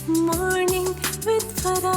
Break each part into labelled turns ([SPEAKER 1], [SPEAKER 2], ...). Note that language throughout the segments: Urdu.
[SPEAKER 1] Morning with Farah.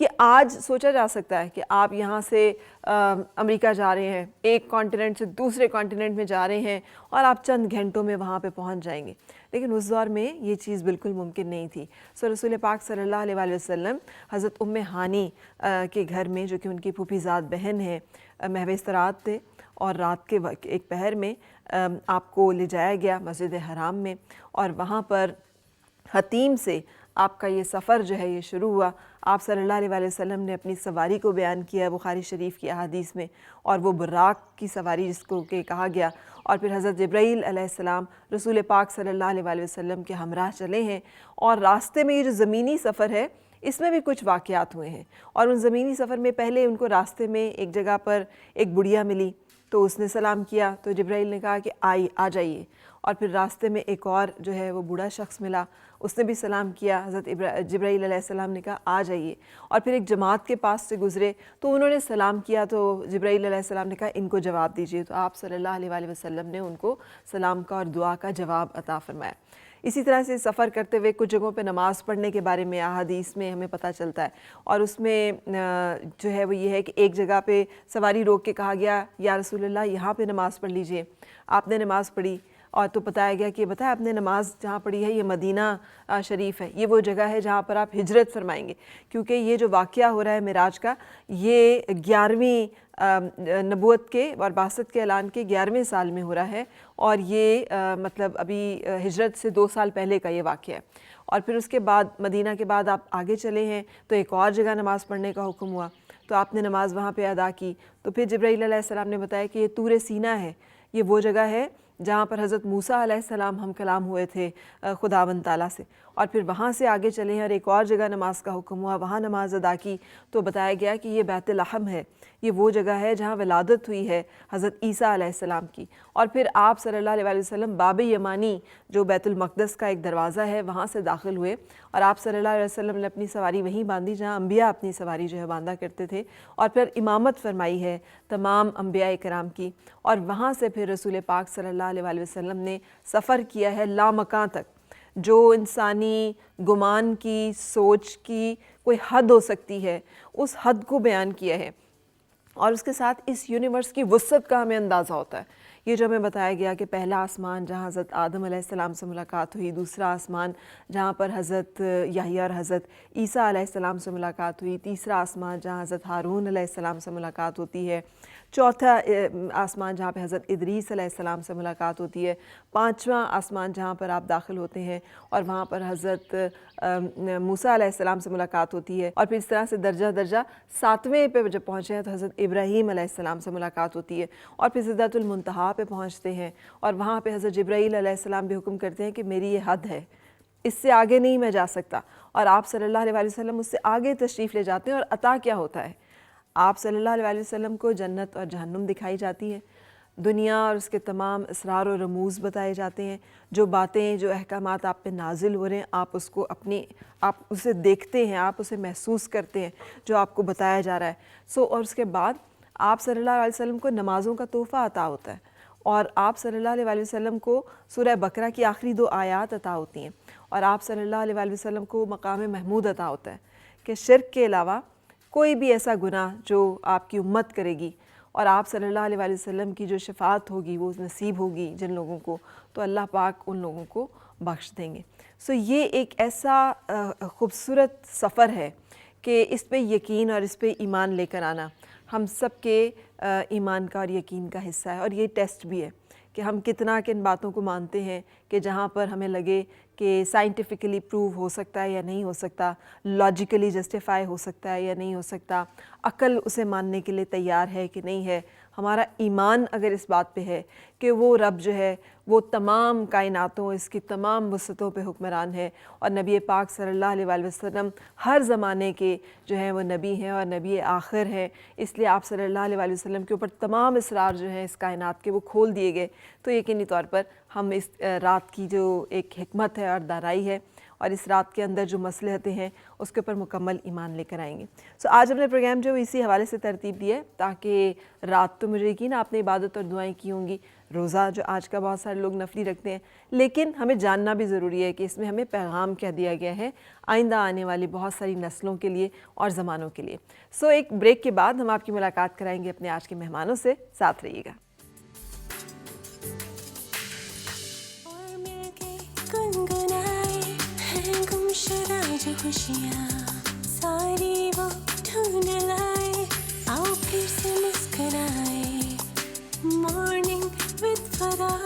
[SPEAKER 2] یہ آج سوچا جا سکتا ہے کہ آپ یہاں سے امریکہ جا رہے ہیں، ایک کانٹیننٹ سے دوسرے کانٹیننٹ میں جا رہے ہیں اور آپ چند گھنٹوں میں وہاں پہ پہنچ جائیں گے، لیکن اس دور میں یہ چیز بالکل ممکن نہیں تھی۔ رسول پاک صلی اللہ علیہ وآلہ وسلم حضرت ام ہانی کے گھر میں، جو کہ ان کی پھوپھی زاد بہن ہے، محو استراحت تھے، اور رات کے ایک پہر میں آپ کو لے جایا گیا مسجد حرام میں، اور وہاں پر حتیم سے آپ کا یہ سفر جو ہے یہ شروع ہوا۔ آپ صلی اللہ علیہ وآلہ وسلم نے اپنی سواری کو بیان کیا بخاری شریف کی احادیث میں، اور وہ براق کی سواری جس کو کہ کہا گیا، اور پھر حضرت جبرائیل علیہ السلام رسول پاک صلی اللہ علیہ وآلہ وسلم کے ہمراہ چلے ہیں، اور راستے میں یہ جو زمینی سفر ہے اس میں بھی کچھ واقعات ہوئے ہیں، اور ان زمینی سفر میں پہلے ان کو راستے میں ایک جگہ پر ایک بڑھیا ملی تو اس نے سلام کیا، تو جبرائیل نے کہا کہ آ جائیے، اور پھر راستے میں ایک اور جو ہے وہ بوڑھا شخص ملا، اس نے بھی سلام کیا، حضرت جبرائیل علیہ السلام نے کہا آ جائیے، اور پھر ایک جماعت کے پاس سے گزرے تو انہوں نے سلام کیا، تو جبرائیل علیہ السلام نے کہا ان کو جواب دیجیے، تو آپ صلی اللہ علیہ وآلہ وسلم نے ان کو سلام کا اور دعا کا جواب عطا فرمایا۔ اسی طرح سے سفر کرتے ہوئے کچھ جگہوں پہ نماز پڑھنے کے بارے میں احادیث میں ہمیں پتہ چلتا ہے، اور اس میں جو ہے وہ یہ ہے کہ ایک جگہ پہ سواری روک کے کہا گیا یا رسول اللہ یہاں پہ نماز پڑھ لیجئے، آپ نے نماز پڑھی، اور تو بتایا گیا کہ بتایا آپ نے نماز جہاں پڑھی ہے یہ مدینہ شریف ہے، یہ وہ جگہ ہے جہاں پر آپ ہجرت فرمائیں گے، کیونکہ یہ جو واقعہ ہو رہا ہے معراج کا یہ 11ویں نبوت کے اور بعثت کے اعلان کے 11ویں سال میں ہو رہا ہے، اور یہ مطلب ابھی ہجرت سے 2 سال پہلے کا یہ واقعہ ہے۔ اور پھر اس کے بعد مدینہ کے بعد آپ آگے چلے ہیں تو ایک اور جگہ نماز پڑھنے کا حکم ہوا، تو آپ نے نماز وہاں پہ ادا کی، تو پھر جبرائیل علیہ السلام نے بتایا کہ یہ طور سینہ ہے، یہ وہ جگہ ہے جہاں پر حضرت موسیٰ علیہ السلام ہم کلام ہوئے تھے خداوند تعالیٰ سے، اور پھر وہاں سے آگے چلے ہیں اور ایک اور جگہ نماز کا حکم ہوا، وہاں نماز ادا کی، تو بتایا گیا کہ یہ بیت لحم ہے، یہ وہ جگہ ہے جہاں ولادت ہوئی ہے حضرت عیسیٰ علیہ السلام کی، اور پھر آپ صلی اللہ علیہ وآلہ وسلم باب یمانی جو بیت المقدس کا ایک دروازہ ہے وہاں سے داخل ہوئے، اور آپ صلی اللہ علیہ وسلم نے اپنی سواری وہیں باندھی جہاں انبیاء اپنی سواری جو ہے باندھا کرتے تھے، اور پھر امامت فرمائی ہے تمام انبیاء کرام کی، اور وہاں سے پھر رسول پاک صلی اللہ علیہ وآلہ وسلم نے سفر کیا ہے لامکان تک، جو انسانی گمان کی سوچ کی کوئی حد ہو سکتی ہے اس حد کو بیان کیا ہے، اور اس کے ساتھ اس یونیورس کی وسعت کا ہمیں اندازہ ہوتا ہے۔ یہ جو ہمیں بتایا گیا کہ پہلا آسمان جہاں حضرت آدم علیہ السلام سے ملاقات ہوئی، دوسرا آسمان جہاں پر حضرت یحییٰ اور حضرت عیسیٰ علیہ السلام سے ملاقات ہوئی، تیسرا آسمان جہاں حضرت ہارون علیہ السلام سے ملاقات ہوتی ہے، چوتھا آسمان جہاں پہ حضرت ادریس علیہ السلام سے ملاقات ہوتی ہے، پانچواں آسمان جہاں پر آپ داخل ہوتے ہیں اور وہاں پر حضرت موسیٰ علیہ السلام سے ملاقات ہوتی ہے، اور پھر اس طرح سے درجہ درجہ 7ویں پہ جب پہنچے ہیں تو حضرت ابراہیم علیہ السلام سے ملاقات ہوتی ہے، اور پھر سدرۃ المنتہا پہ پہنچتے ہیں، اور وہاں پہ حضرت جبرائیل علیہ السلام بھی حکم کرتے ہیں کہ میری یہ حد ہے، اس سے آگے نہیں میں جا سکتا، اور آپ صلی اللہ علیہ وآلہ وسلم اس سے آگے تشریف لے جاتے ہیں، اور عطا کیا ہوتا ہے؟ آپ صلی اللہ علیہ وآلہ وسلم کو جنت اور جہنم دکھائی جاتی ہے، دنیا اور اس کے تمام اسرار و رموز بتائے جاتے ہیں، جو باتیں جو احکامات آپ پہ نازل ہو رہے ہیں آپ اس کو آپ اسے دیکھتے ہیں، آپ اسے محسوس کرتے ہیں جو آپ کو بتایا جا رہا ہے۔ اور اس کے بعد آپ صلی اللہ علیہ وسلم کو نمازوں کا تحفہ عطا ہوتا ہے، اور آپ صلی اللہ علیہ وآلہ وسلم کو سورہ بقرہ کی آخری 2 آیات عطا ہوتی ہیں، اور آپ صلی اللہ علیہ وآلہ وسلم کو مقام محمود عطا ہوتا ہے کہ شرک کے علاوہ کوئی بھی ایسا گناہ جو آپ کی امت کرے گی اور آپ صلی اللہ علیہ وآلہ وسلم کی جو شفاعت ہوگی وہ نصیب ہوگی جن لوگوں کو، تو اللہ پاک ان لوگوں کو بخش دیں گے۔ یہ ایک ایسا خوبصورت سفر ہے کہ اس پہ یقین اور اس پہ ایمان لے کر آنا ہم سب کے ایمان کا اور یقین کا حصہ ہے، اور یہ ٹیسٹ بھی ہے کہ ہم کتنا کن باتوں کو مانتے ہیں کہ جہاں پر ہمیں لگے کہ سائنٹیفکلی پروو ہو سکتا ہے یا نہیں ہو سکتا، لاجیکلی جسٹیفائی ہو سکتا ہے یا نہیں ہو سکتا، عقل اسے ماننے کے لیے تیار ہے کہ نہیں ہے۔ ہمارا ایمان اگر اس بات پہ ہے کہ وہ رب جو ہے وہ تمام کائناتوں، اس کی تمام وسعتوں پہ حکمران ہے، اور نبی پاک صلی اللہ علیہ وآلہ وسلم ہر زمانے کے جو ہیں وہ نبی ہیں اور نبی آخر ہیں، اس لیے آپ صلی اللہ علیہ وآلہ وسلم کے اوپر تمام اسرار جو ہیں اس کائنات کے وہ کھول دیے گئے، تو یقینی طور پر ہم اس رات کی جو ایک حکمت ہے اور دانائی ہے اور اس رات کے اندر جو مصلحتیں ہیں اس کے اوپر مکمل ایمان لے کر آئیں گے۔ آج ہم نے پروگرام جو اسی حوالے سے ترتیب دی ہے تاکہ رات تو مجھے یقین آپ نے عبادت اور دعائیں کی ہوں گی، روزہ جو آج کا بہت سارے لوگ نفلی رکھتے ہیں، لیکن ہمیں جاننا بھی ضروری ہے کہ اس میں ہمیں پیغام کیا دیا گیا ہے آئندہ آنے والی بہت ساری نسلوں کے لیے اور زمانوں کے لیے۔ ایک بریک کے بعد ہم آپ کی ملاقات کرائیں گے اپنے آج کے مہمانوں سے، ساتھ رہیے گا۔
[SPEAKER 1] خوشیاں ساری وہ ڈھونڈ لائے، آؤ پھر سے مسکرائے، مارننگ وتھ فرا۔